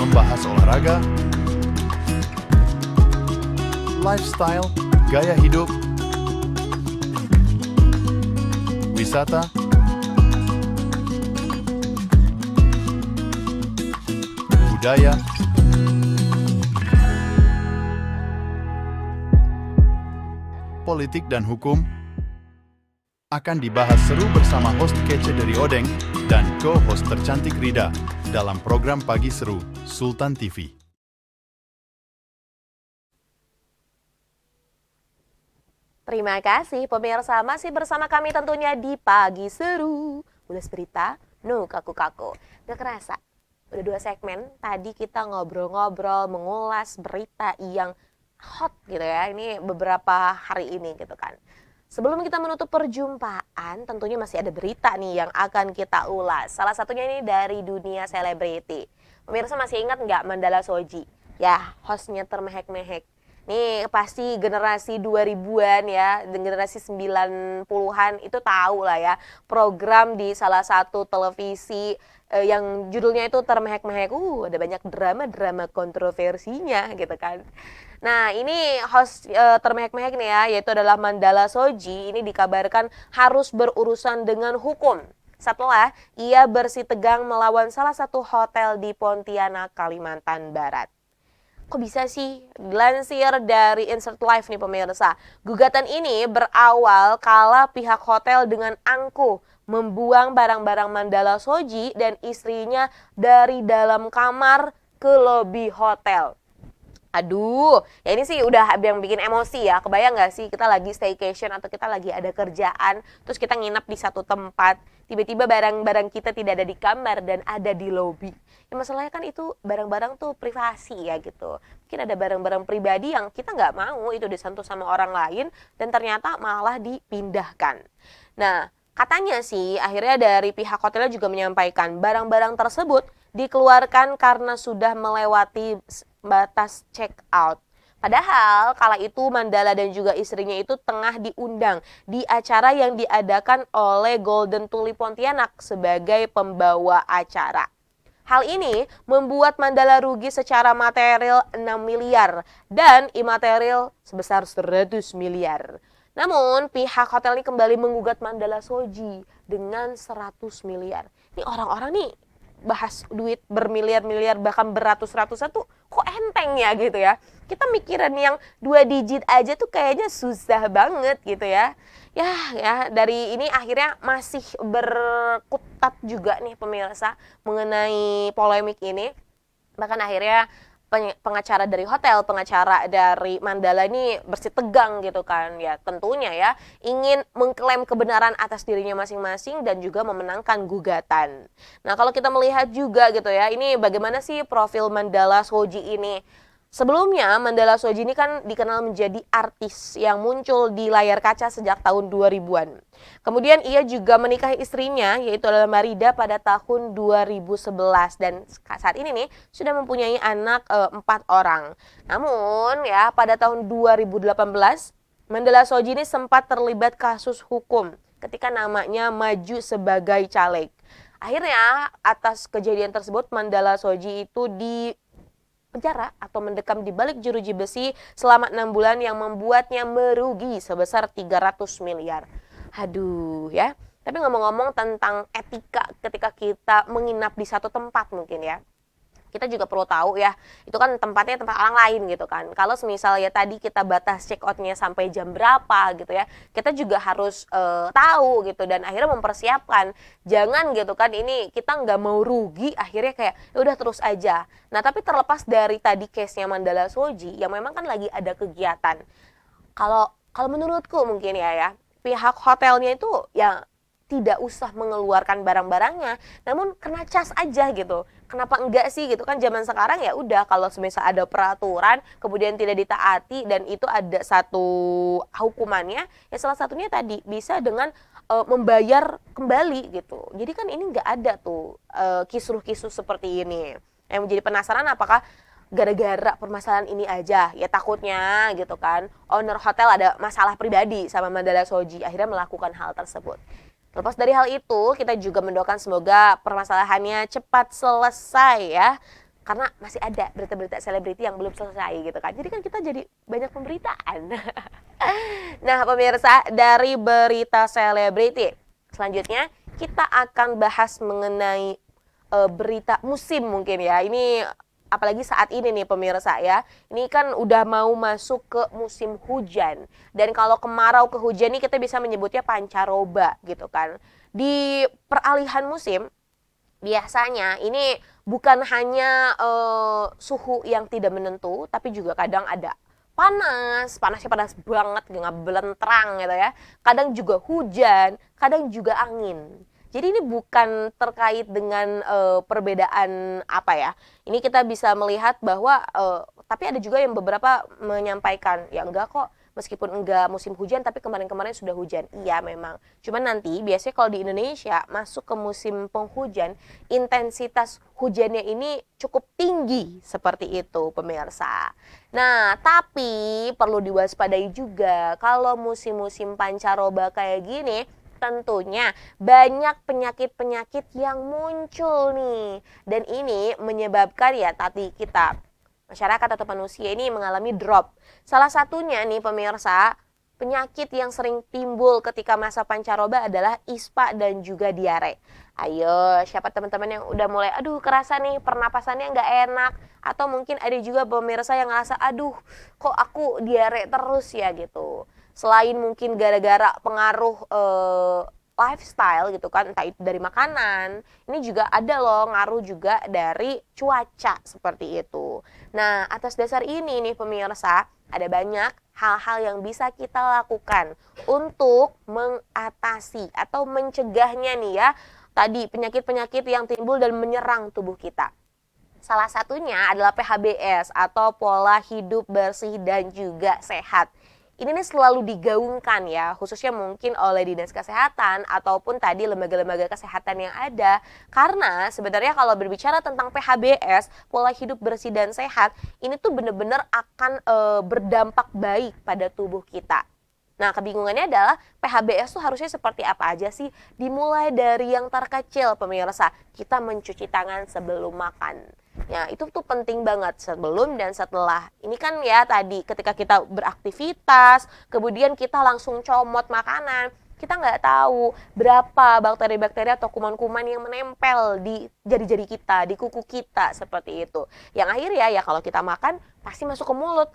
membahas olahraga, lifestyle, gaya hidup, wisata, budaya, politik dan hukum akan dibahas seru bersama host kece dari Odeng dan co-host tercantik Rida dalam program Pagi Seru Sultan TV. Terima kasih pemirsa, masih bersama kami tentunya di Pagi Seru. Ulas berita, no kaku-kaku. Gak kerasa, udah 2 segmen. Tadi kita ngobrol-ngobrol, mengulas berita yang hot gitu ya. Ini beberapa hari ini gitu kan. Sebelum kita menutup perjumpaan, tentunya masih ada berita nih yang akan kita ulas. Salah satunya ini dari dunia selebriti. Pemirsa masih ingat nggak Mandala Soji? Ya, hostnya termehek-mehek. Nih pasti generasi 2000-an ya, generasi 90-an itu tahu lah ya. Program di salah satu televisi yang judulnya itu termehek-mehek. Ada banyak drama-drama kontroversinya gitu kan. Nah ini host termehek-mehek nih ya, yaitu adalah Mandala Soji. Ini dikabarkan harus berurusan dengan hukum setelah ia bersitegang melawan salah satu hotel di Pontianak, Kalimantan Barat. Kok bisa sih? Dilansir dari Insert Live nih pemirsa. Gugatan ini berawal kala pihak hotel dengan angkuh membuang barang-barang Mandala Soji dan istrinya dari dalam kamar ke lobi hotel. Aduh, ya ini sih udah yang bikin emosi ya. Kebayang gak sih kita lagi staycation atau kita lagi ada kerjaan, terus kita nginep di satu tempat, tiba-tiba barang-barang kita tidak ada di kamar dan ada di lobi. Ya masalahnya kan itu barang-barang tuh privasi ya gitu. Mungkin ada barang-barang pribadi yang kita nggak mau itu disentuh sama orang lain dan ternyata malah dipindahkan. Nah, katanya sih akhirnya dari pihak hotelnya juga menyampaikan barang-barang tersebut dikeluarkan karena sudah melewati batas check out. Padahal kala itu Mandala dan juga istrinya itu tengah diundang di acara yang diadakan oleh Golden Tulip Pontianak sebagai pembawa acara. Hal ini membuat Mandala rugi secara material 6 miliar dan imaterial sebesar 100 miliar. Namun pihak hotel ini kembali menggugat Mandala Soji dengan 100 miliar. Ini orang-orang nih bahas duit bermiliar-miliar bahkan beratus-ratusan tuh kok enteng ya gitu ya. Kita mikirin yang 2 digit aja tuh kayaknya susah banget gitu ya. Ya dari ini akhirnya masih berkutat juga nih pemirsa mengenai polemik ini. Bahkan akhirnya pengacara dari hotel, pengacara dari Mandala ini bersitegang gitu kan. Ya tentunya ya ingin mengklaim kebenaran atas dirinya masing-masing dan juga memenangkan gugatan. Nah kalau kita melihat juga gitu ya, ini bagaimana sih profil Mandala Soji ini. Sebelumnya Mandala Soji ini kan dikenal menjadi artis yang muncul di layar kaca sejak tahun 2000-an. Kemudian ia juga menikahi istrinya yaitu adalah Marida pada tahun 2011 dan saat ini nih sudah mempunyai anak 4 orang. Namun ya pada tahun 2018 Mandala Soji ini sempat terlibat kasus hukum ketika namanya maju sebagai caleg. Akhirnya atas kejadian tersebut Mandala Soji itu di penjara atau mendekam di balik jeruji besi selama 6 bulan yang membuatnya merugi sebesar 300 miliar. Aduh ya. Tapi ngomong-ngomong tentang etika ketika kita menginap di satu tempat mungkin ya. Kita juga perlu tahu ya, itu kan tempatnya tempat orang lain gitu kan. Kalau semisal ya tadi kita batas check outnya sampai jam berapa gitu ya, kita juga harus tahu gitu dan akhirnya mempersiapkan. Jangan gitu kan ini kita nggak mau rugi akhirnya kayak ya udah terus aja. Nah tapi terlepas dari tadi case-nya Mandala Soji yang memang kan lagi ada kegiatan. Kalau menurutku mungkin ya pihak hotelnya itu ya tidak usah mengeluarkan barang-barangnya, namun kena cas aja gitu. Kenapa enggak sih gitu kan zaman sekarang ya udah kalau semisal ada peraturan kemudian tidak ditaati dan itu ada satu hukumannya ya salah satunya tadi bisa dengan membayar kembali gitu. Jadi kan ini enggak ada tuh kisruh-kisruh seperti ini. Yang menjadi penasaran apakah gara-gara permasalahan ini aja ya takutnya gitu kan owner hotel ada masalah pribadi sama Mandala Soji akhirnya melakukan hal tersebut. Terlepas dari hal itu, kita juga mendoakan semoga permasalahannya cepat selesai ya. karena masih ada berita-berita selebriti yang belum selesai gitu kan. Jadi kan kita jadi banyak pemberitaan. Nah pemirsa, dari berita selebriti selanjutnya kita akan bahas mengenai berita musim mungkin ya. Ini apalagi saat ini nih pemirsa ya. Ini kan udah mau masuk ke musim hujan. Dan kalau kemarau ke hujan ini kita bisa menyebutnya pancaroba gitu kan. Di peralihan musim biasanya ini bukan hanya suhu yang tidak menentu, tapi juga kadang ada panasnya panas banget, nggak belentrang gitu ya. Kadang juga hujan, kadang juga angin. Jadi ini bukan terkait dengan perbedaan apa ya. Ini kita bisa melihat bahwa tapi ada juga yang beberapa menyampaikan ya enggak kok, meskipun enggak musim hujan tapi kemarin-kemarin sudah hujan. Iya memang. Cuman nanti biasanya kalau di Indonesia masuk ke musim penghujan, intensitas hujannya ini cukup tinggi seperti itu pemirsa. Nah, tapi perlu diwaspadai juga kalau musim-musim pancaroba kayak gini, tentunya banyak penyakit-penyakit yang muncul nih. Dan ini menyebabkan ya tadi kita, masyarakat atau manusia ini mengalami drop. Salah satunya nih pemirsa, penyakit yang sering timbul ketika masa pancaroba adalah ispa dan juga diare. Ayo, siapa teman-teman yang udah mulai, aduh kerasa nih pernapasannya nggak enak. Atau mungkin ada juga pemirsa yang ngerasa, aduh kok aku diare terus ya gitu. Selain mungkin gara-gara pengaruh lifestyle gitu kan, entah itu dari makanan, ini juga ada loh ngaruh juga dari cuaca seperti itu. Nah, atas dasar ini nih pemirsa, ada banyak hal-hal yang bisa kita lakukan untuk mengatasi atau mencegahnya nih ya, tadi penyakit-penyakit yang timbul dan menyerang tubuh kita. Salah satunya adalah PHBS atau pola hidup bersih dan juga sehat. Ini nih selalu digaungkan ya, khususnya mungkin oleh dinas kesehatan ataupun tadi lembaga-lembaga kesehatan yang ada. Karena sebenarnya kalau berbicara tentang PHBS, pola hidup bersih dan sehat, ini tuh benar-benar akan berdampak baik pada tubuh kita. Nah, kebingungannya adalah PHBS tuh harusnya seperti apa aja sih? Dimulai dari yang terkecil pemirsa, kita mencuci tangan sebelum makan. Ya, itu tuh penting banget sebelum dan setelah. Ini kan ya tadi ketika kita beraktivitas, kemudian kita langsung comot makanan, kita nggak tahu berapa bakteri-bakteri atau kuman-kuman yang menempel di jari-jari kita, di kuku kita seperti itu. Yang akhirnya ya kalau kita makan pasti masuk ke mulut.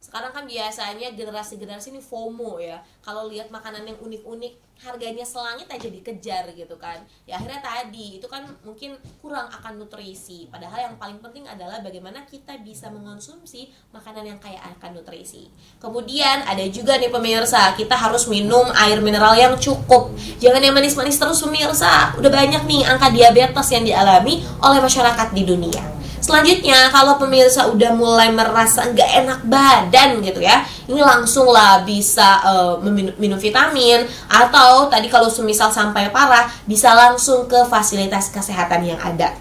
Sekarang kan biasanya generasi-generasi ini FOMO ya. Kalau lihat makanan yang unik-unik, harganya selangit aja dikejar gitu kan. Ya akhirnya tadi itu kan mungkin kurang akan nutrisi. Padahal yang paling penting adalah bagaimana kita bisa mengonsumsi makanan yang kaya akan nutrisi. Kemudian ada juga nih pemirsa, kita harus minum air mineral yang cukup. Jangan yang manis-manis terus pemirsa. Udah banyak nih angka diabetes yang dialami oleh masyarakat di dunia. Selanjutnya, kalau pemirsa udah mulai merasa nggak enak badan gitu ya, ini langsung lah bisa minum vitamin, atau tadi kalau semisal sampai parah, bisa langsung ke fasilitas kesehatan yang ada.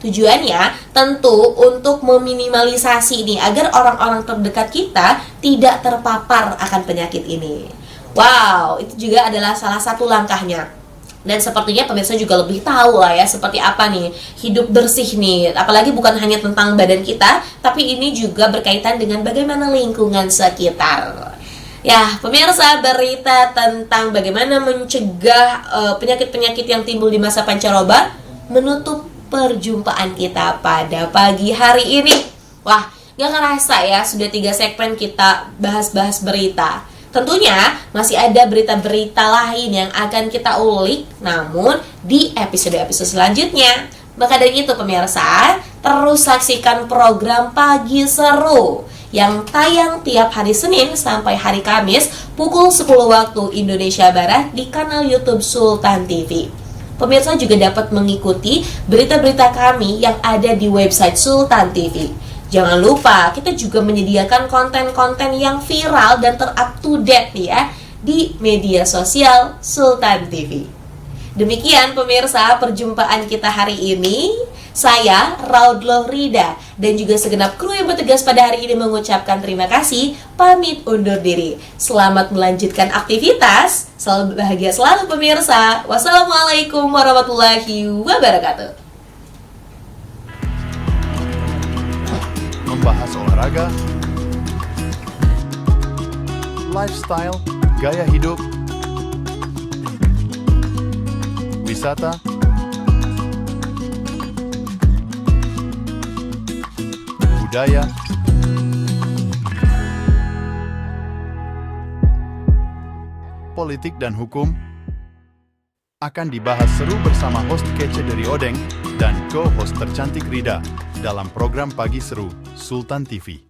Tujuannya tentu untuk meminimalisasi ini agar orang-orang terdekat kita tidak terpapar akan penyakit ini. Wow, itu juga adalah salah satu langkahnya. Dan sepertinya pemirsa juga lebih tahu lah ya seperti apa nih hidup bersih nih. Apalagi bukan hanya tentang badan kita, tapi ini juga berkaitan dengan bagaimana lingkungan sekitar. Ya, pemirsa, berita tentang bagaimana mencegah penyakit-penyakit yang timbul di masa pancaroba menutup perjumpaan kita pada pagi hari ini. Wah, gak ngerasa ya sudah 3 segmen kita bahas-bahas berita. Tentunya masih ada berita-berita lain yang akan kita ulik, namun di episode-episode selanjutnya. Maka dari itu pemirsa, terus saksikan program Pagi Seru yang tayang tiap hari Senin sampai hari Kamis pukul 10 waktu Indonesia Barat di kanal YouTube Sultan TV. Pemirsa juga dapat mengikuti berita-berita kami yang ada di website Sultan TV. Jangan lupa, kita juga menyediakan konten-konten yang viral dan ter-up-to-date ya di media sosial Sultan TV. Demikian pemirsa perjumpaan kita hari ini. Saya Raudloh Rida dan juga segenap kru yang bertugas pada hari ini mengucapkan terima kasih, pamit undur diri. Selamat melanjutkan aktivitas, selalu bahagia selalu pemirsa. Wassalamualaikum warahmatullahi wabarakatuh. Membahas olahraga, lifestyle, gaya hidup, wisata, budaya, politik dan hukum akan dibahas seru bersama host kece dari Odeng dan co-host tercantik Rida dalam program Pagi Seru Sultan TV.